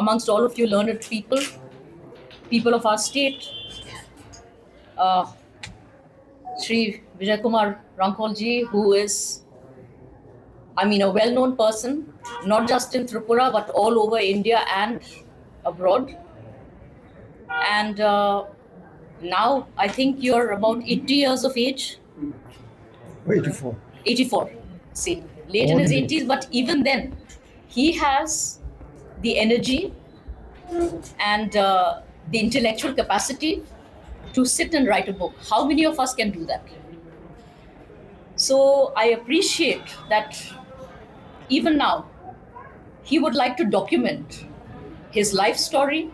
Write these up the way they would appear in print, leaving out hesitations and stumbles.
amongst all of you learned people, people of our state, Shri Bijay Hrangkhwal ji, who is, a well-known person, not just in Tripura, but all over India and abroad. And now I think you're about 80 years of age. 84. 84. See, late in his 80s, but even then, he has the energy and the intellectual capacity to sit and write a book. How many of us can do that? So I appreciate that even now, he would like to document his life story.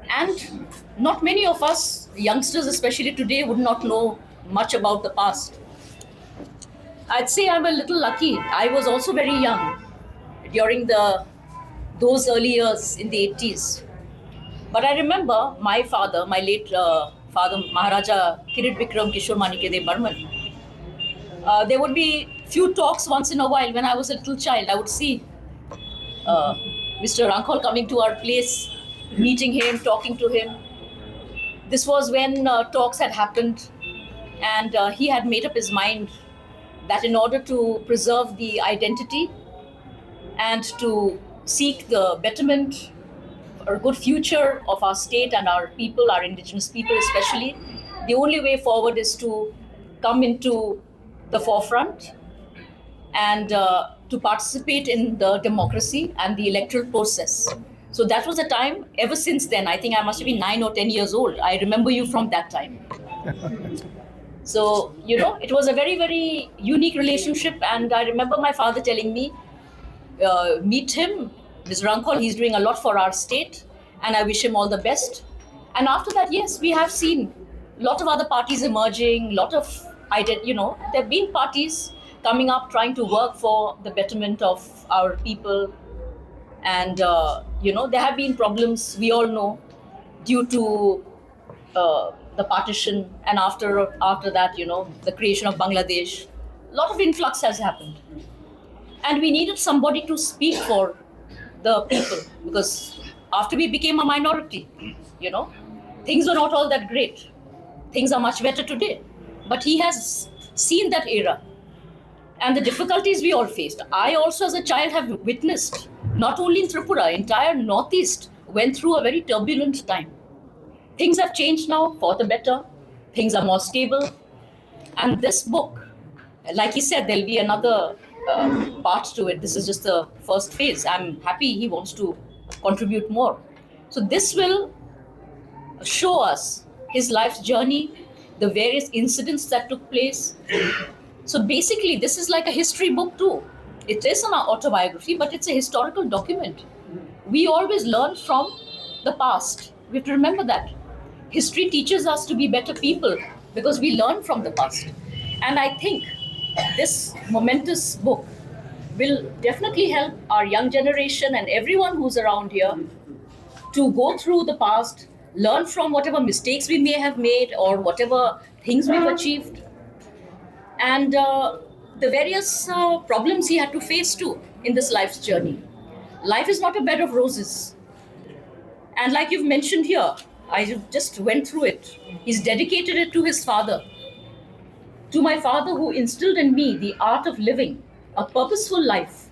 And not many of us, youngsters especially today, would not know much about the past. I'd say I'm a little lucky. I was also very young during those early years in the 80s. But I remember my father, my late father, Maharaja Kirit Bikram Kishore Manikede Burman. There would be few talks once in a while when I was a little child. I would see Mr. Hrangkhwal coming to our place, meeting him, talking to him. This was when talks had happened, and he had made up his mind that in order to preserve the identity and to seek the betterment or good future of our state and our people, our indigenous people especially, the only way forward is to come into the forefront and to participate in the democracy and the electoral process. So that was a time. Ever since then, I think I must have been 9 or 10 years old. I remember you from that time. So, it was a very, very unique relationship. And I remember my father telling me, meet him, Mr. Hrangkhwal, he's doing a lot for our state, and I wish him all the best. And after that, yes, we have seen a lot of other parties emerging, there have been parties coming up trying to work for the betterment of our people. And, there have been problems, we all know, due to the partition, and after that, the creation of Bangladesh. A lot of influx has happened. And we needed somebody to speak for the people, because after we became a minority, things were not all that great. Things are much better today. But he has seen that era and the difficulties we all faced. I also, as a child, have witnessed, not only in Tripura, entire Northeast went through a very turbulent time. Things have changed now for the better. Things are more stable. And this book, like he said, there'll be another part to it. This is just the first phase. I'm happy he wants to contribute more. So this will show us his life's journey, the various incidents that took place. So basically, this is like a history book too. It is an autobiography, but it's a historical document. We always learn from the past. We have to remember that. History teaches us to be better people because we learn from the past. And I think this momentous book will definitely help our young generation and everyone who's around here to go through the past, learn from whatever mistakes we may have made or whatever things we've achieved, and the various problems he had to face too in this life's journey. Life is not a bed of roses. And like you've mentioned here, I just went through it. He's dedicated it to his father, to my father who instilled in me the art of living a purposeful life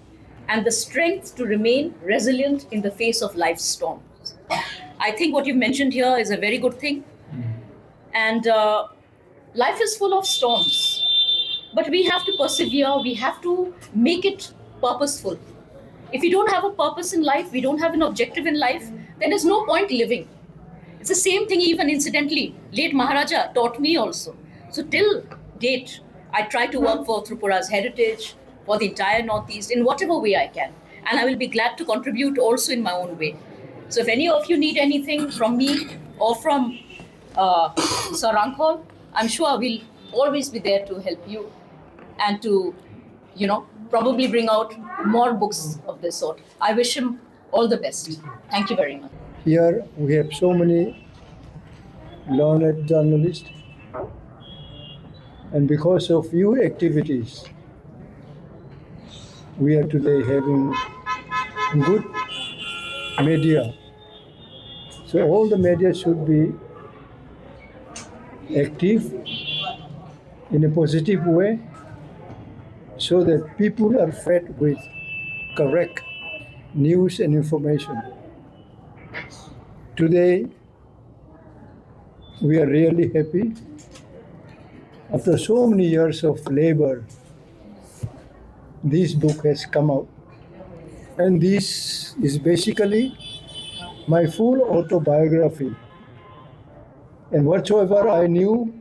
and the strength to remain resilient in the face of life's storms. I think what you've mentioned here is a very good thing. And life is full of storms, but we have to persevere. We have to make it purposeful. If we don't have a purpose in life, we don't have an objective in life, then there's no point living. It's the same thing even incidentally. Late Maharaja taught me also. So till date, I try to work for Tripura's heritage, for the entire Northeast, in whatever way I can. And I will be glad to contribute also in my own way. So if any of you need anything from me or from Sir Hrangkhwal, I'm sure we'll always be there to help you and to, probably bring out more books of this sort. I wish him all the best. Thank you very much. Here we have so many learned journalists, and because of few activities, we are today having good media. So all the media should be active in a positive way so that people are fed with correct news and information. Today, we are really happy. After so many years of labor, this book has come out. And this is basically my full autobiography. And whatsoever I knew,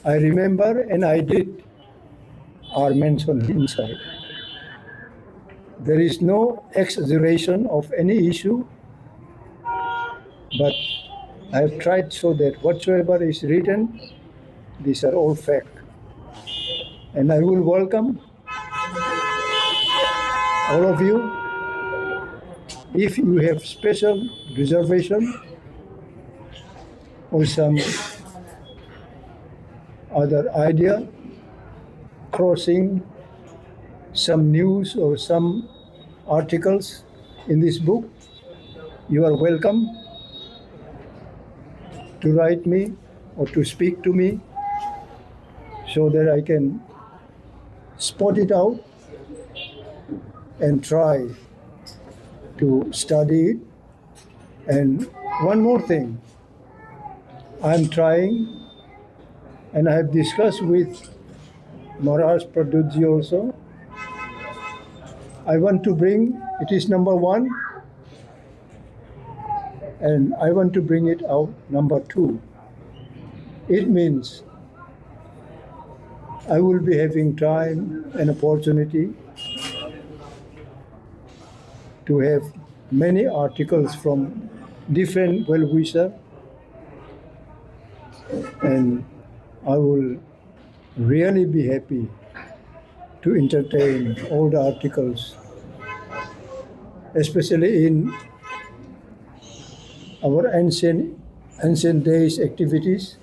I remember, and I did are mentioned inside. There is no exaggeration of any issue, but I have tried so that whatsoever is written, these are all fact. And I will welcome all of you. If you have special reservation or some other idea, crossing some news or some articles in this book, you are welcome to write me or to speak to me so that I can spot it out and try to study it. And one more thing, I'm trying, and I have discussed with Maharaj Pradutji also. I want to bring, it is number 1, and I want to bring it out number 2. It means I will be having time and opportunity to have many articles from different well-wishers, and I will really be happy to entertain all the articles, especially in our ancient days activities.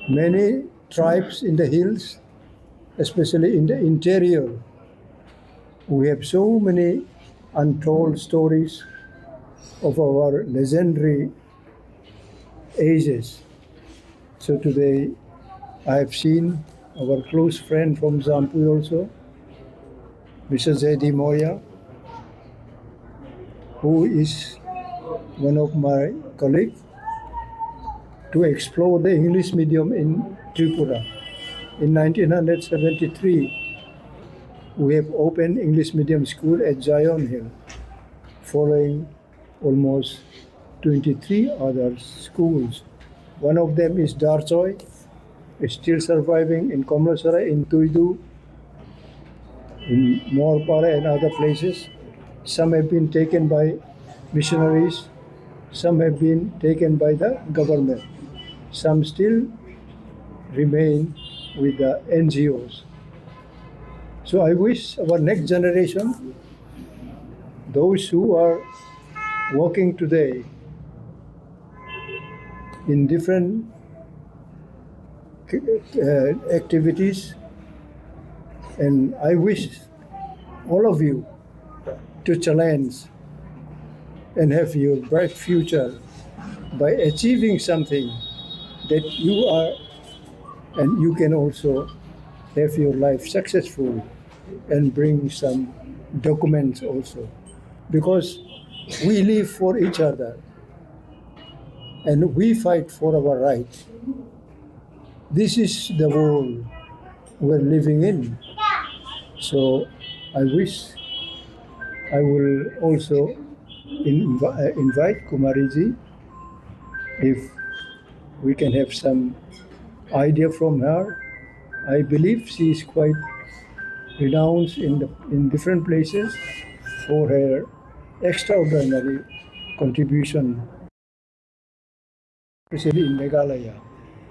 Many tribes in the hills, especially in the interior, we have so many untold stories of our legendary ages. So today I have seen our close friend from Zampu also, Mr. Zaidi Moya, who is one of my colleagues, to explore the English medium in Tripura. In 1973, we have opened English medium school at Zion Hill, following almost 23 other schools. One of them is Darchoy, is still surviving in Komlasara, in Tuidu, in Morpara and other places. Some have been taken by missionaries, some have been taken by the government. Some still remain with the NGOs. So I wish our next generation, those who are working today in different activities, and I wish all of you to challenge and have your bright future by achieving something that you are, and you can also have your life successful and bring some documents also, because we live for each other and we fight for our rights. This is the world we're living in. So I wish I will also invite Kumariji, if we can have some idea from her. I believe she is quite renowned in different places for her extraordinary contribution, especially in Meghalaya.